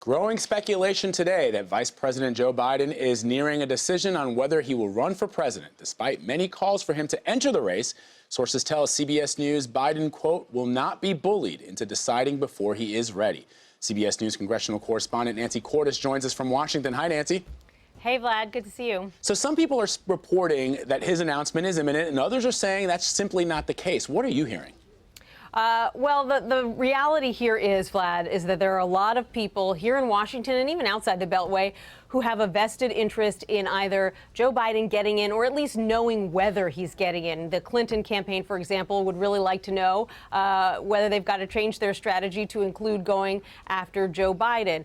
Growing speculation today that Vice President Joe Biden is nearing a decision on whether he will run for president. Despite many calls for him to enter the race, sources tell CBS News Biden, quote, will not be bullied into deciding before he is ready. CBS News Congressional Correspondent Nancy Cordes joins us from Washington. Hi, Nancy. Hey, Vlad. Good to see you. So some people are reporting that his announcement is imminent, and others are saying that's simply not the case. What are you hearing? Well, the reality here is, Vlad, is that there are a lot of people here in Washington and even outside the Beltway who have a vested interest in either Joe Biden getting in or at least knowing whether he's getting in. The Clinton campaign, for example, would really like to know whether they've got to change their strategy to include going after Joe Biden.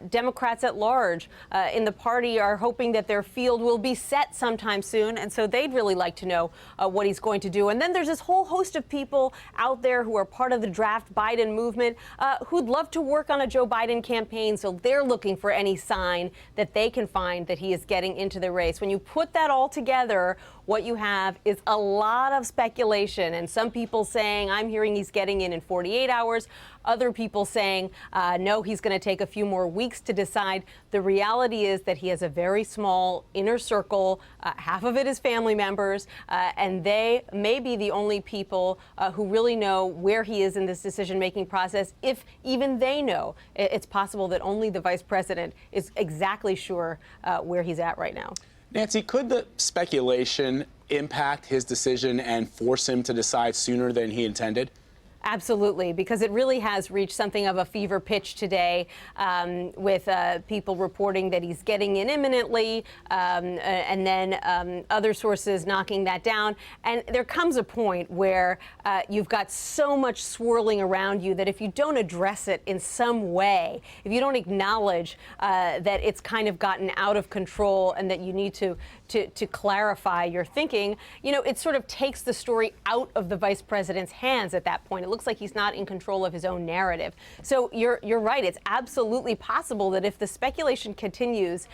Democrats at large in the party are hoping that their field will be set sometime soon, and so they'd really like to know what he's going to do. And then there's this whole host of people out there who are part of the draft Biden movement who'd love to work on a Joe Biden campaign, so they're looking for any sign that they can find that he is getting into the race. When you put that all together, what you have is a lot of speculation, and some people saying, I'm hearing he's getting in 48 hours. Other people saying, no, he's going to take a few more weeks to decide. The reality is that he has a very small inner circle. Half of it is family members, and they may be the only people who really know where he is in this decision-making process. If even they know, it's possible that only the vice president is exactly sure where he's at right now. Nancy, could the speculation impact his decision and force him to decide sooner than he intended? Absolutely, because it really has reached something of a fever pitch today with people reporting that he's getting in imminently and then other sources knocking that down. And there comes a point where you've got so much swirling around you that if you don't address it in some way, if you don't acknowledge that it's kind of gotten out of control and that you need to clarify your thinking, you know, it sort of takes the story out of the vice president's hands at that point. It looks like he's not in control of his own narrative. So you're right. It's absolutely possible that if the speculation continues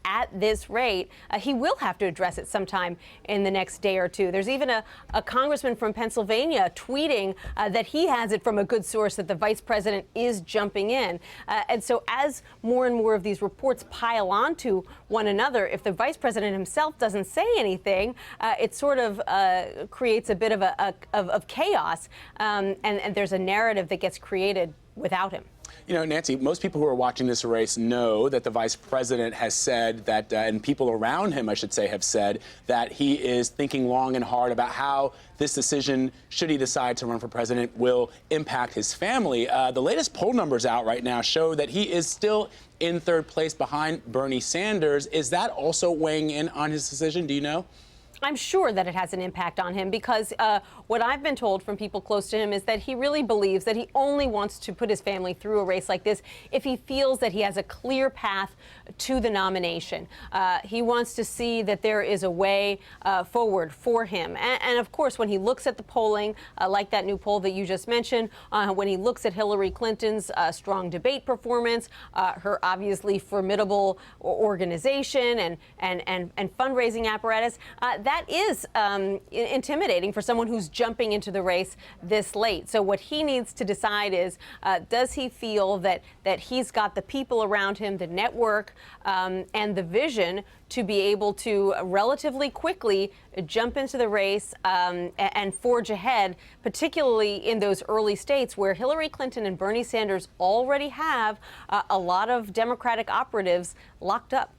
at this rate, he will have to address it sometime in the next day or two. There's even a congressman from Pennsylvania tweeting that he has it from a good source that the vice president is jumping in. And so as more and more of these reports pile onto one another, if the vice president himself doesn't say anything, it sort of creates a bit of chaos. And there's a narrative that gets created without him. You know, Nancy, most people who are watching this race know that the vice president has said that, and people around him, I should say, have said that he is thinking long and hard about how this decision, should he decide to run for president, will impact his family. The latest poll numbers out right now show that he is still in third place behind Bernie Sanders. Is that also weighing in on his decision? Do you know? I'm sure that it has an impact on him because what I've been told from people close to him is that he really believes that he only wants to put his family through a race like this if he feels that he has a clear path to the nomination. He wants to see that there is a way forward for him. And of course, when he looks at the polling, like that new poll that you just mentioned, when he looks at Hillary Clinton's strong debate performance, her obviously formidable organization and fundraising apparatus, that is intimidating for someone who's jumping into the race this late. So what he needs to decide is, does he feel that he's got the people around him, the network, and the vision to be able to relatively quickly jump into the race and forge ahead, particularly in those early states where Hillary Clinton and Bernie Sanders already have a lot of Democratic operatives locked up.